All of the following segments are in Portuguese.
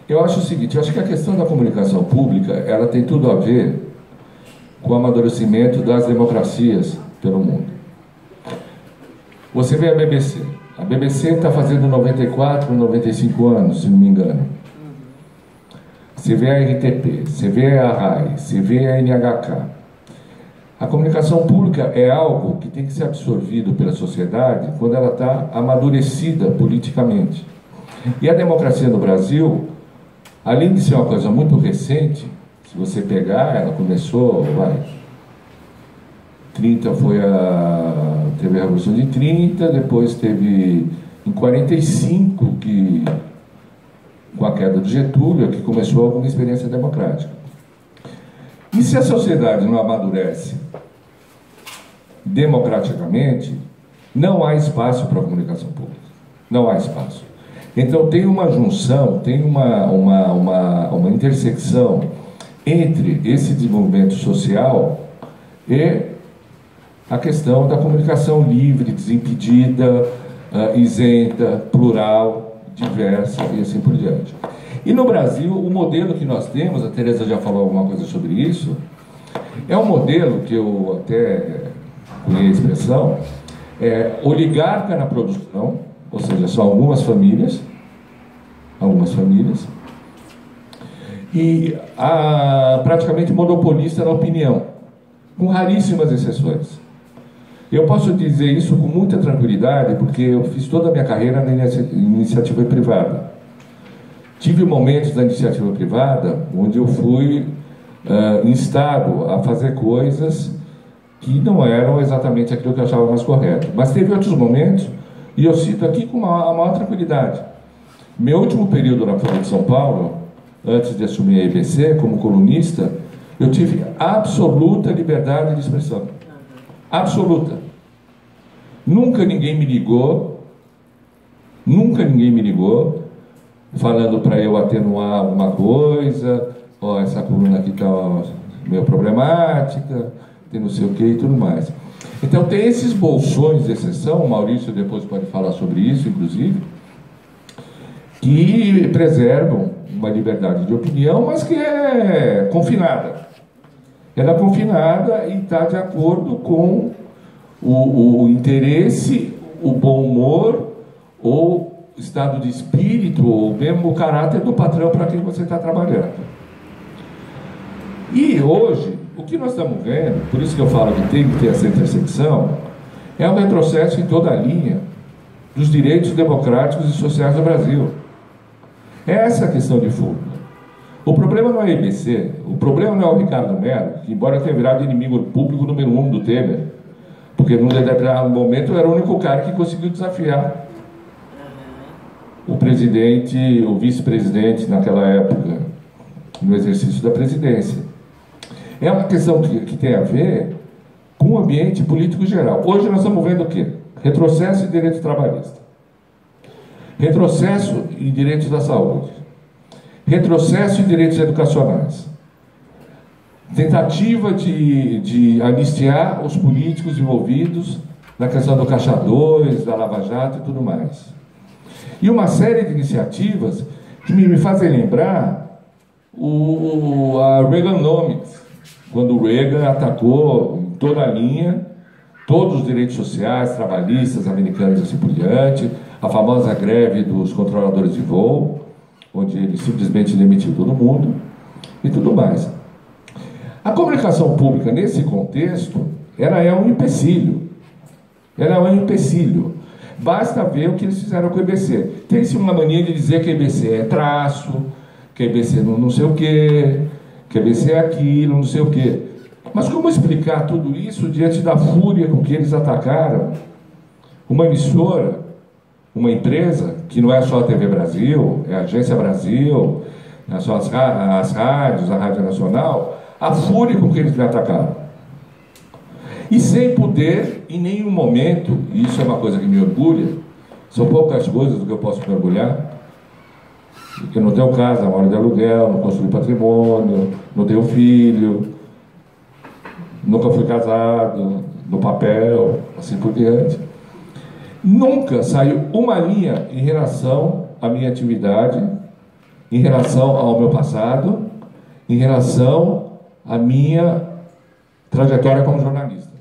Eu acho o seguinte, eu acho que a questão da comunicação pública, ela tem tudo a ver com o amadurecimento das democracias pelo mundo. Você vê a BBC. A BBC está fazendo 94, 95 anos, se não me engano. Você vê a RTP, você vê a RAI, você vê a NHK. A comunicação pública é algo que tem que ser absorvido pela sociedade quando ela está amadurecida politicamente. E a democracia no Brasil, além de ser uma coisa muito recente, se você pegar, ela começou, teve a Revolução de 30, depois teve em 45, com a queda do Getúlio, que começou alguma experiência democrática. E se a sociedade não amadurece democraticamente, não há espaço para a comunicação pública. Não há espaço. Então tem uma junção, tem uma intersecção entre esse desenvolvimento social e a questão da comunicação livre, desimpedida, isenta, plural, diversa e assim por diante. E no Brasil, o modelo que nós temos, a Tereza já falou alguma coisa sobre isso, é um modelo que eu até cunhei a expressão, oligarca na produção, ou seja, são algumas famílias, e praticamente monopolista na opinião, com raríssimas exceções. Eu posso dizer isso com muita tranquilidade, porque eu fiz toda a minha carreira na iniciativa privada. Tive momentos da iniciativa privada onde eu fui instado a fazer coisas que não eram exatamente aquilo que eu achava mais correto. Mas teve outros momentos, e eu cito aqui com a maior tranquilidade. Meu último período na Folha de São Paulo, antes de assumir a EBC como colunista, eu tive absoluta liberdade de expressão. Absoluta. Nunca ninguém me ligou falando para eu atenuar alguma coisa, essa coluna aqui está meio problemática, tem não sei o que e tudo mais. Então tem esses bolsões de exceção, o Maurício depois pode falar sobre isso, inclusive, que preservam uma liberdade de opinião, mas que é confinada. Ela é confinada e está de acordo com o interesse, o bom humor, ou estado de espírito, ou mesmo o caráter do patrão para quem você está trabalhando. E hoje, o que nós estamos vendo, por isso que eu falo que tem que ter essa intersecção, é um retrocesso em toda a linha dos direitos democráticos e sociais do Brasil. Essa é a questão de fundo. O problema não é a EBC, o problema não é o Ricardo Mello, que embora tenha virado inimigo público número 1 do Temer, porque num determinado momento era o único cara que conseguiu desafiar o presidente, o vice-presidente naquela época, no exercício da presidência. É uma questão que tem a ver com o ambiente político geral. Hoje nós estamos vendo o quê? Retrocesso em direito trabalhista. Retrocesso em direitos da saúde. Retrocesso em direitos educacionais. Tentativa de anistiar os políticos envolvidos na questão do Caixa 2, da Lava Jato e tudo mais. E uma série de iniciativas que me fazem lembrar a Reaganomics, quando o Reagan atacou em toda a linha todos os direitos sociais, trabalhistas, americanos e assim por diante, a famosa greve dos controladores de voo, onde ele simplesmente demitiu todo mundo e tudo mais. A comunicação pública, nesse contexto, ela é um empecilho. Ela é um empecilho. Basta ver o que eles fizeram com a EBC. Tem-se uma mania de dizer que a EBC é traço, que a EBC não sei o quê, que a EBC é aquilo, não sei o quê. Mas como explicar tudo isso diante da fúria com que eles atacaram uma emissora, uma empresa, que não é só a TV Brasil, é a Agência Brasil, são as rádios, a Rádio Nacional, a fúria com que eles me atacaram. E sem poder, em nenhum momento, e isso é uma coisa que me orgulha, são poucas coisas do que eu posso me orgulhar, porque eu não tenho casa, moro de aluguel, não construí patrimônio, não tenho filho, nunca fui casado, no papel, assim por diante. Nunca saiu uma linha em relação à minha atividade em relação ao meu passado, em relação à minha trajetória como jornalista.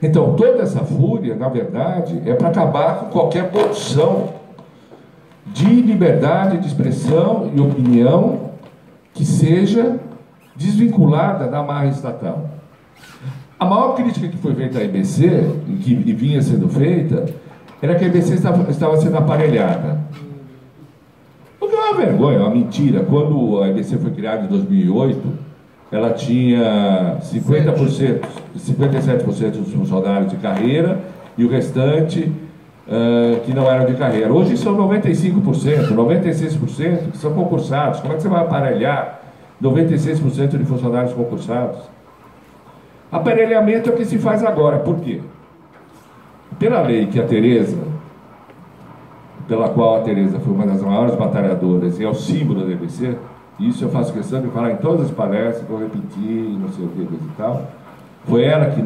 Então, toda essa fúria, na verdade, é para acabar com qualquer porção de liberdade de expressão e opinião que seja desvinculada da amarra estatal. A maior crítica que foi feita à EBC, e vinha sendo feita, era que a EBC estava sendo aparelhada. O que é uma vergonha, uma mentira. Quando a EBC foi criada em 2008, ela tinha 50%, 57% dos funcionários de carreira e o restante que não eram de carreira. Hoje são 95%, 96% que são concursados. Como é que você vai aparelhar 96% de funcionários concursados? Aparelhamento é o que se faz agora. Por quê? Pela lei que a Tereza, pela qual a Tereza foi uma das maiores batalhadoras e é o símbolo da EBC, isso eu faço questão de falar em todas as palestras, vou repetir, não sei o que, coisa e tal. Foi ela que,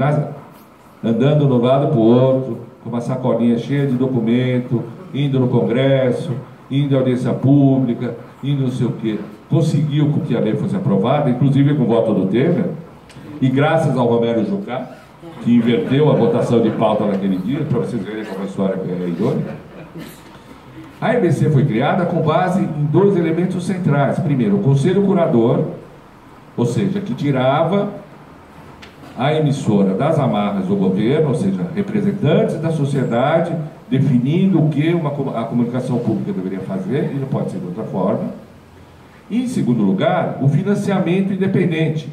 andando de um lado para o outro, com uma sacolinha cheia de documento, indo no Congresso, indo à audiência pública, indo não sei o que, conseguiu que a lei fosse aprovada, inclusive com o voto do Temer, e graças ao Romero Jucá, que inverteu a votação de pauta naquele dia, para vocês verem como a história é irônica. A EBC foi criada com base em dois elementos centrais. Primeiro, o Conselho Curador, ou seja, que tirava a emissora das amarras do governo, ou seja, representantes da sociedade, definindo o que a comunicação pública deveria fazer, e não pode ser de outra forma. E, em segundo lugar, o financiamento independente,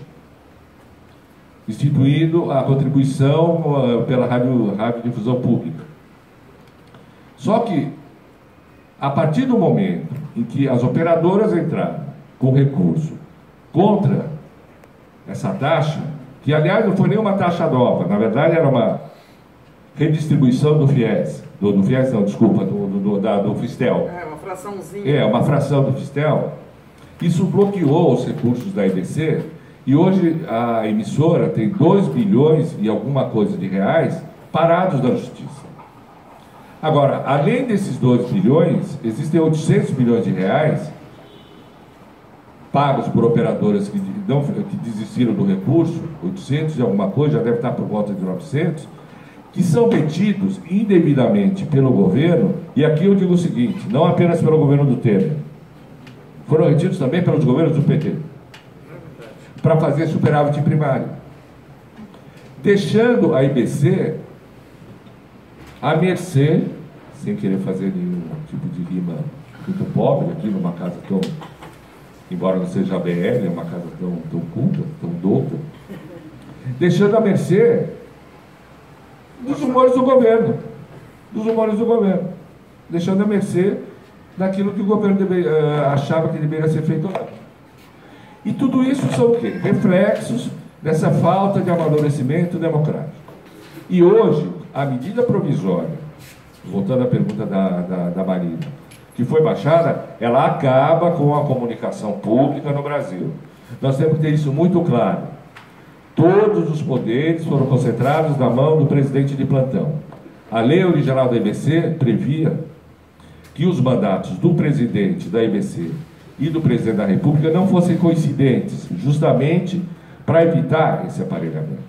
instituindo a contribuição pela radiodifusão pública. Só que, a partir do momento em que as operadoras entraram com recurso contra essa taxa, que aliás não foi nenhuma taxa nova, na verdade era uma redistribuição do FIES, do FIES não, desculpa, do Fistel. É, uma fraçãozinha. É, uma fração do Fistel. Isso bloqueou os recursos da EBC e hoje a emissora tem 2 bilhões e alguma coisa de reais parados da justiça. Agora, além desses 2 bilhões, existem 800 bilhões de reais pagos por operadoras que desistiram do recurso, 800 e alguma coisa, já deve estar por volta de 900, que são retidos indevidamente pelo governo, e aqui eu digo o seguinte, não apenas pelo governo do Temer, foram retidos também pelos governos do PT, para fazer superávit primário, deixando a IBC à mercê, sem querer fazer nenhum tipo de rima muito pobre, aqui numa casa tão, embora não seja a BL, é uma casa tão culta, tão douta, deixando à mercê dos humores do governo, deixando à mercê daquilo que o governo achava que deveria ser feito. E tudo isso são o quê? Reflexos dessa falta de amadurecimento democrático. E hoje, a medida provisória, voltando à pergunta da Marina, que foi baixada, ela acaba com a comunicação pública no Brasil. Nós temos que ter isso muito claro. Todos os poderes foram concentrados na mão do presidente de plantão. A lei original da IBC previa que os mandatos do presidente da IBC e do presidente da República não fossem coincidentes, justamente para evitar esse aparelhamento.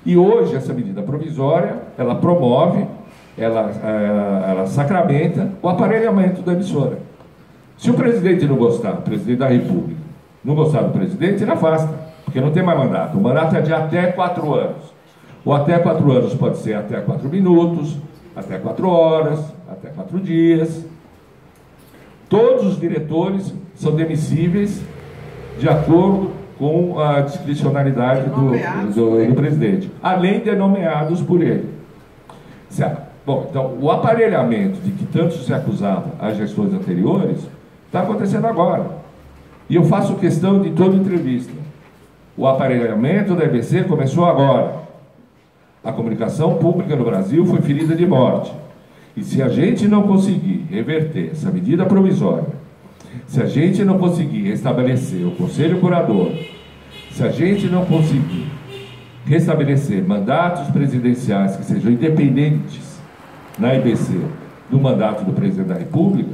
E hoje, essa medida provisória, ela promove, ela sacramenta o aparelhamento da emissora. Se o presidente não gostar, o presidente da República, não gostar do presidente, ele afasta, porque não tem mais mandato. O mandato é de até 4 anos. O até 4 anos pode ser até 4 minutos, até 4 horas, até 4 dias. Todos os diretores são demissíveis de acordo com a discricionalidade do presidente, além de nomeados por ele. Certo? Bom, então, o aparelhamento de que tanto se acusava as gestões anteriores está acontecendo agora. E eu faço questão de toda entrevista. O aparelhamento da EBC começou agora. A comunicação pública no Brasil foi ferida de morte. E se a gente não conseguir reverter essa medida provisória, se a gente não conseguir restabelecer o Conselho Curador, se a gente não conseguir restabelecer mandatos presidenciais que sejam independentes na IBC do mandato do presidente da República,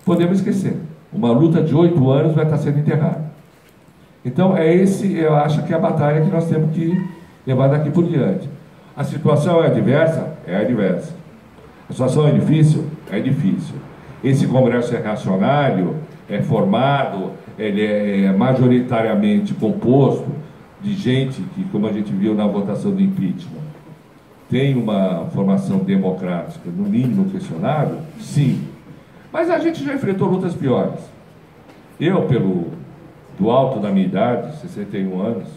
podemos esquecer. Uma luta de 8 anos vai estar sendo enterrada. Então, eu acho que é a batalha que nós temos que levar daqui por diante. A situação é adversa? É adversa. A situação é difícil? É difícil. Esse Congresso é reacionário, é formado, ele é majoritariamente composto de gente que, como a gente viu na votação do impeachment, tem uma formação democrática, no mínimo questionável? Sim. Mas a gente já enfrentou lutas piores. Eu, do alto da minha idade, 61 anos,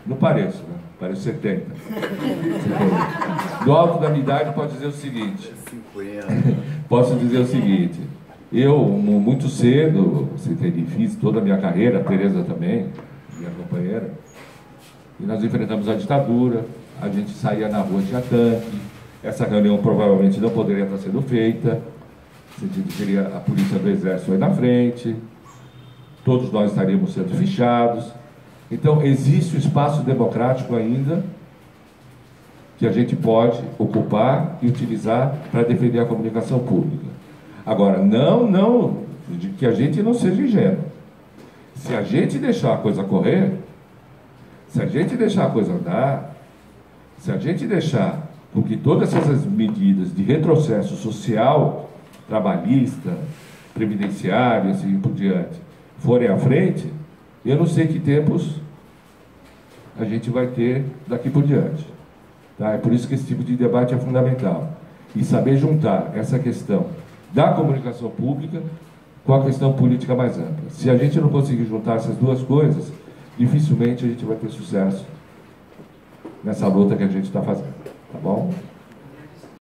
não pareço, né? Pareço 70. Do alto da minha idade, posso dizer o seguinte. Posso dizer o seguinte. Eu, muito cedo, fiz toda a minha carreira, a Tereza também, minha companheira, e nós enfrentamos a ditadura, a gente saía na rua, tinha tanque, essa reunião provavelmente não poderia estar sendo feita, teria a polícia do exército aí na frente, todos nós estaríamos sendo fichados. Então, existe um espaço democrático ainda que a gente pode ocupar e utilizar para defender a comunicação pública. Agora, não, de que a gente não seja ingênuo. Se a gente deixar a coisa correr, se a gente deixar a coisa andar, se a gente deixar com que todas essas medidas de retrocesso social, trabalhista, previdenciário, assim por diante, forem à frente, eu não sei que tempos a gente vai ter daqui por diante. Tá? É por isso que esse tipo de debate é fundamental. E saber juntar essa questão da comunicação pública com a questão política mais ampla. Se a gente não conseguir juntar essas duas coisas, dificilmente a gente vai ter sucesso nessa luta que a gente está fazendo. Tá bom?